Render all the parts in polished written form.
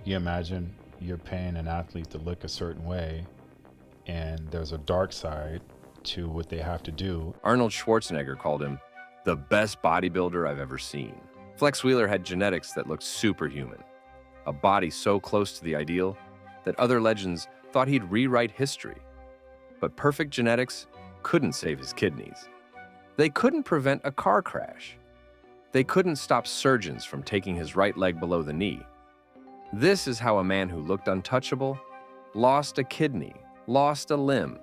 You imagine you're paying an athlete to look a certain way, and there's a dark side to what they have to do. Arnold Schwarzenegger called him the best bodybuilder I've ever seen. Flex Wheeler had genetics that looked superhuman, a body so close to the ideal that other legends thought he'd rewrite history. But perfect genetics couldn't save his kidneys. They couldn't prevent a car crash. They couldn't stop surgeons from taking his right leg below the knee. This is how a man who looked untouchable lost a kidney, lost a limb,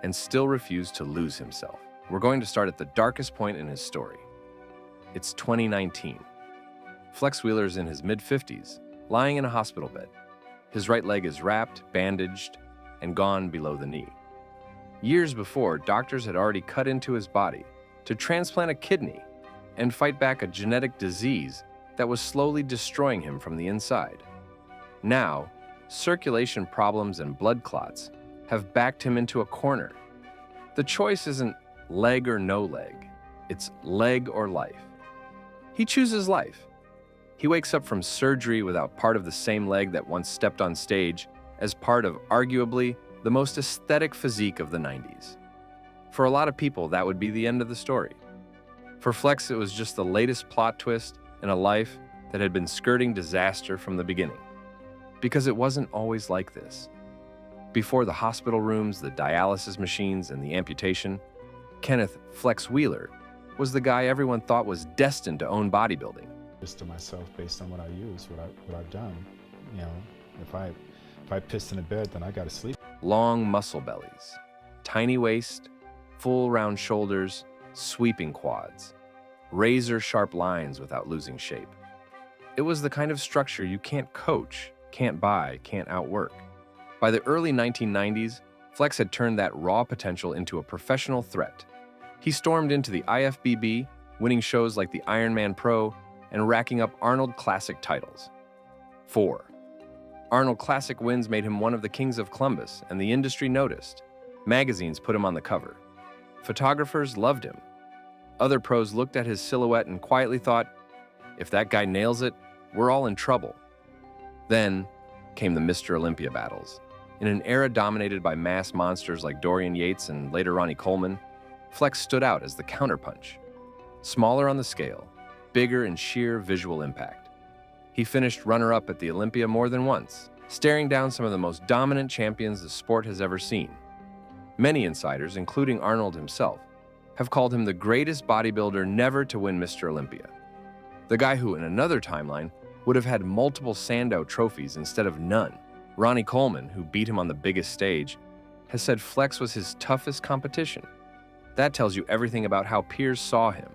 and still refused to lose himself. We're going to start at the darkest point in his story. It's 2019. Flex Wheeler's in his mid-50s, lying in a hospital bed. His right leg is wrapped, bandaged, and gone below the knee. Years before, doctors had already cut into his body to transplant a kidney and fight back a genetic disease that was slowly destroying him from the inside. Now, circulation problems and blood clots have backed him into a corner. The choice isn't leg or no leg, it's leg or life. He chooses life. He wakes up from surgery without part of the same leg that once stepped on stage as part of arguably the most aesthetic physique of the 90s. For a lot of people, that would be the end of the story. For Flex, it was just the latest plot twist in a life that had been skirting disaster from the beginning. Because it wasn't always like this. Before the hospital rooms, the dialysis machines, and the amputation, Kenneth Flex Wheeler was the guy everyone thought was destined to own bodybuilding. Just to myself based on what I use, what I've done. You know, if I pissed in a bed, then I gotta sleep. Long muscle bellies, tiny waist, full round shoulders, sweeping quads, razor-sharp lines without losing shape. It was the kind of structure you can't coach, can't buy, can't outwork. By the early 1990s, Flex had turned that raw potential into a professional threat. He stormed into the IFBB, winning shows like the Ironman Pro and racking up Arnold Classic titles. 4. Arnold Classic wins made him one of the kings of Columbus, and the industry noticed. Magazines put him on the cover. Photographers loved him. Other pros looked at his silhouette and quietly thought, if that guy nails it, we're all in trouble. Then came the Mr. Olympia battles. In an era dominated by mass monsters like Dorian Yates and later Ronnie Coleman, Flex stood out as the counterpunch. Smaller on the scale, bigger in sheer visual impact. He finished runner-up at the Olympia more than once, staring down some of the most dominant champions the sport has ever seen. Many insiders, including Arnold himself, have called him the greatest bodybuilder never to win Mr. Olympia. The guy who, in another timeline, would have had multiple Sandow trophies instead of none. Ronnie Coleman, who beat him on the biggest stage, has said Flex was his toughest competition. That tells you everything about how peers saw him.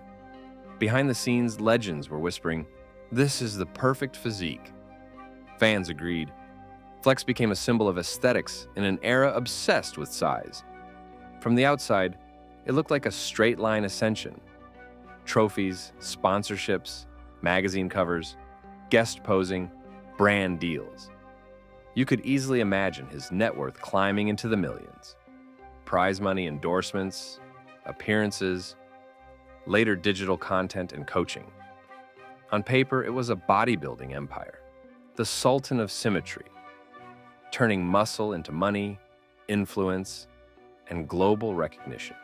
Behind the scenes, legends were whispering, "This is the perfect physique." Fans agreed. Flex became a symbol of aesthetics in an era obsessed with size. From the outside, it looked like a straight-line ascension. Trophies, sponsorships, magazine covers, guest posing, brand deals. You could easily imagine his net worth climbing into the millions. Prize money, endorsements, appearances, later digital content and coaching. On paper, it was a bodybuilding empire, the sultan of symmetry, turning muscle into money, influence, and global recognition.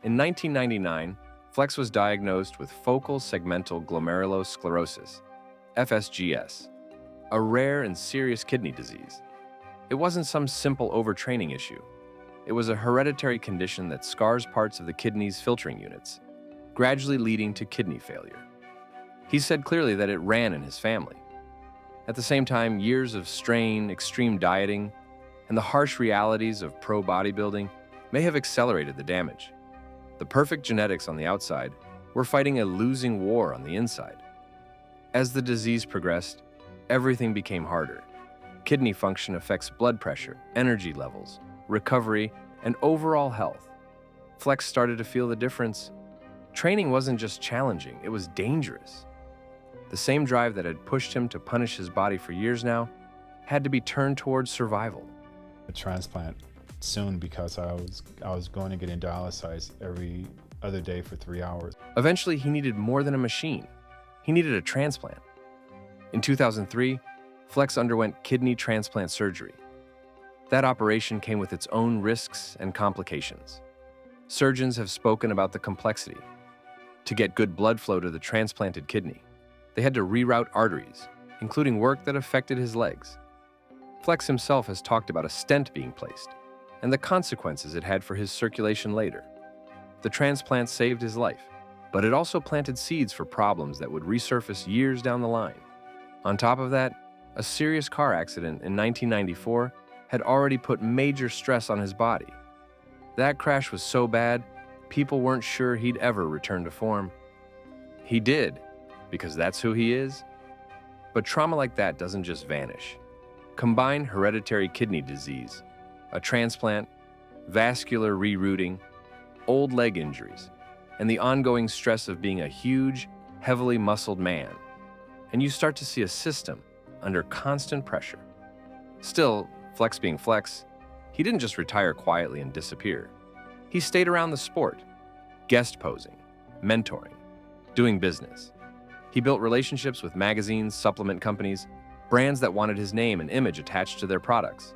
In 1999, Flex was diagnosed with focal segmental glomerulosclerosis, FSGS, a rare and serious kidney disease. It wasn't some simple overtraining issue. It was a hereditary condition that scars parts of the kidney's filtering units, gradually leading to kidney failure. He said clearly that it ran in his family. At the same time, years of strain, extreme dieting, and the harsh realities of pro bodybuilding may have accelerated the damage. The perfect genetics on the outside were fighting a losing war on the inside. As the disease progressed, everything became harder. Kidney function affects blood pressure, energy levels, recovery, and overall health. Flex started to feel the difference. Training wasn't just challenging, it was dangerous. The same drive that had pushed him to punish his body for years now had to be turned towards survival. A transplant soon because I was going to get in dialysis every other day for 3 hours. Eventually, he needed more than a machine. He needed a transplant. In 2003, Flex underwent kidney transplant surgery. That operation came with its own risks and complications. Surgeons have spoken about the complexity. To get good blood flow to the transplanted kidney, they had to reroute arteries, including work that affected his legs. Flex himself has talked about a stent being placed and the consequences it had for his circulation later. The transplant saved his life, but it also planted seeds for problems that would resurface years down the line. On top of that, a serious car accident in 1994 had already put major stress on his body. That crash was so bad, people weren't sure he'd ever return to form. He did, because that's who he is. But trauma like that doesn't just vanish. Combine hereditary kidney disease, a transplant, vascular rerouting, old leg injuries, and the ongoing stress of being a huge, heavily muscled man, and you start to see a system under constant pressure. Still, Flex being Flex, he didn't just retire quietly and disappear. He stayed around the sport, guest posing, mentoring, doing business. He built relationships with magazines, supplement companies, brands that wanted his name and image attached to their products.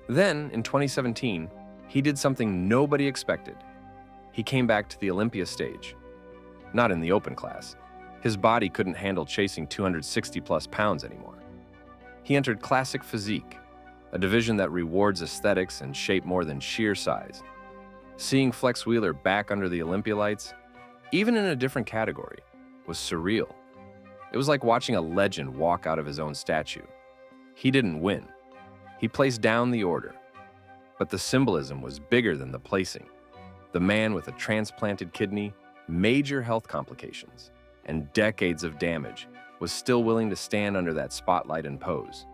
Then, in 2017, he did something nobody expected. He came back to the Olympia stage. Not in the open class. His body couldn't handle chasing 260-plus pounds anymore. He entered Classic Physique, a division that rewards aesthetics and shape more than sheer size. Seeing Flex Wheeler back under the Olympia lights, even in a different category, was surreal. It was like watching a legend walk out of his own statue. He didn't win. He placed down the order. But the symbolism was bigger than the placing. The man with a transplanted kidney, major health complications, and decades of damage was still willing to stand under that spotlight and pose.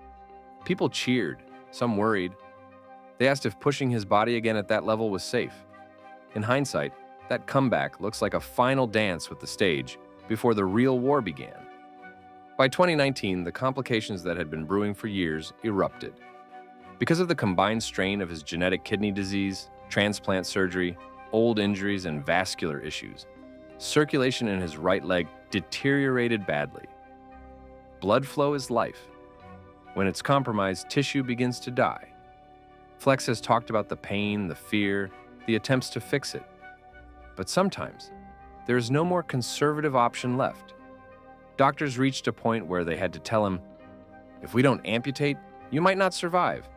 People cheered, some worried. They asked if pushing his body again at that level was safe. In hindsight, that comeback looks like a final dance with the stage before the real war began. By 2019, the complications that had been brewing for years erupted. Because of the combined strain of his genetic kidney disease, transplant surgery, old injuries, and vascular issues, circulation in his right leg deteriorated badly. Blood flow is life. When it's compromised, tissue begins to die. Flex has talked about the pain, the fear, the attempts to fix it. But sometimes, there is no more conservative option left. Doctors reached a point where they had to tell him, if we don't amputate, you might not survive.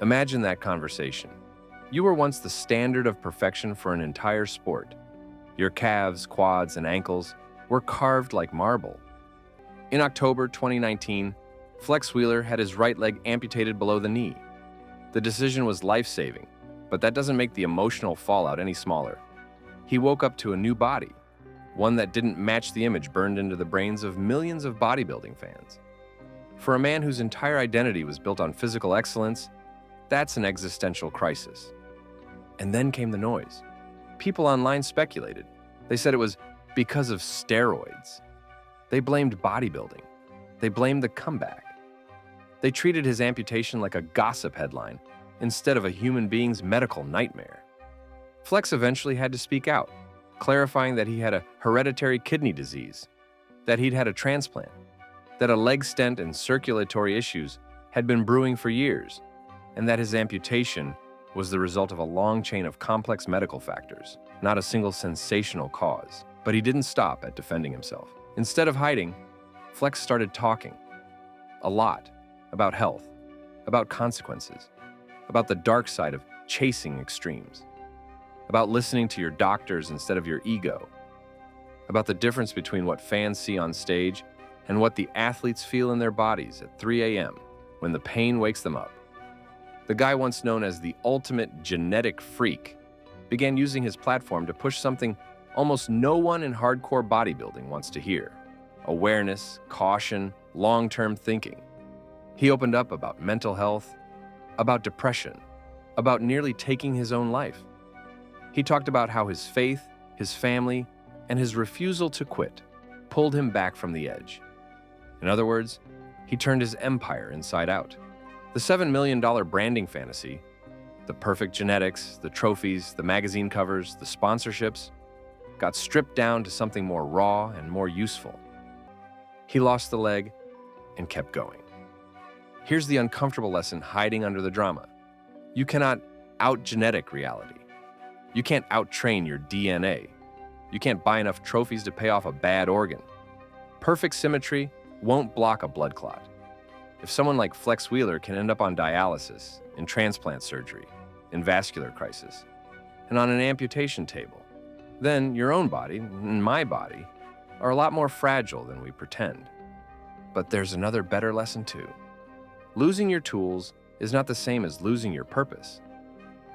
Imagine that conversation. You were once the standard of perfection for an entire sport. Your calves, quads, and ankles were carved like marble. In October 2019, Flex Wheeler had his right leg amputated below the knee. The decision was life-saving, but that doesn't make the emotional fallout any smaller. He woke up to a new body, one that didn't match the image burned into the brains of millions of bodybuilding fans. For a man whose entire identity was built on physical excellence, that's an existential crisis. And then came the noise. People online speculated. They said it was because of steroids. They blamed bodybuilding. They blamed the comeback. They treated his amputation like a gossip headline instead of a human being's medical nightmare. Flex eventually had to speak out, clarifying that he had a hereditary kidney disease, that he'd had a transplant, that a leg stent and circulatory issues had been brewing for years, and that his amputation was the result of a long chain of complex medical factors, not a single sensational cause. But he didn't stop at defending himself. Instead of hiding, Flex started talking. A lot. About health, about consequences, about the dark side of chasing extremes, about listening to your doctors instead of your ego, about the difference between what fans see on stage and what the athletes feel in their bodies at 3 a.m. when the pain wakes them up. The guy once known as the ultimate genetic freak began using his platform to push something almost no one in hardcore bodybuilding wants to hear: awareness, caution, long-term thinking. He opened up about mental health, about depression, about nearly taking his own life. He talked about how his faith, his family, and his refusal to quit pulled him back from the edge. In other words, he turned his empire inside out. The $7 million branding fantasy, the perfect genetics, the trophies, the magazine covers, the sponsorships, got stripped down to something more raw and more useful. He lost the leg and kept going. Here's the uncomfortable lesson hiding under the drama. You cannot out-genetic reality. You can't out-train your DNA. You can't buy enough trophies to pay off a bad organ. Perfect symmetry won't block a blood clot. If someone like Flex Wheeler can end up on dialysis, in transplant surgery, in vascular crisis, and on an amputation table, then your own body and my body are a lot more fragile than we pretend. But there's another better lesson too. Losing your tools is not the same as losing your purpose.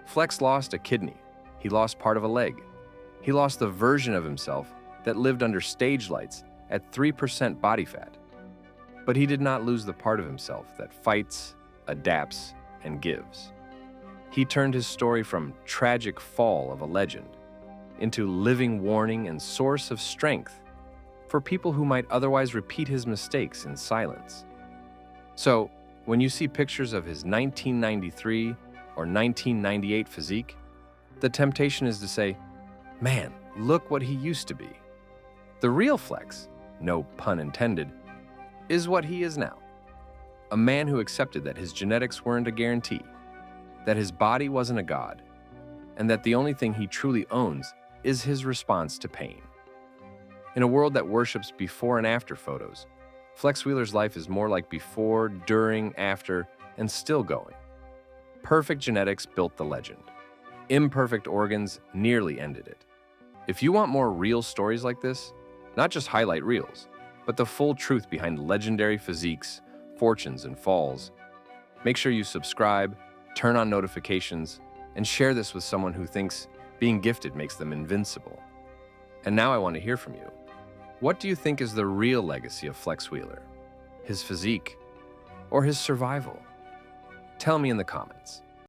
Flex lost a kidney. He lost part of a leg. He lost the version of himself that lived under stage lights at 3% body fat. But he did not lose the part of himself that fights, adapts, and gives. He turned his story from tragic fall of a legend into living warning and source of strength for people who might otherwise repeat his mistakes in silence. So, when you see pictures of his 1993 or 1998 physique, the temptation is to say, man, look what he used to be. The real Flex, no pun intended, is what he is now. A man who accepted that his genetics weren't a guarantee, that his body wasn't a god, and that the only thing he truly owns is his response to pain. In a world that worships before and after photos, Flex Wheeler's life is more like before, during, after, and still going. Perfect genetics built the legend. Imperfect organs nearly ended it. If you want more real stories like this, not just highlight reels, but the full truth behind legendary physiques, fortunes, and falls, make sure you subscribe, turn on notifications, and share this with someone who thinks being gifted makes them invincible. And now I want to hear from you. What do you think is the real legacy of Flex Wheeler? His physique or his survival? Tell me in the comments.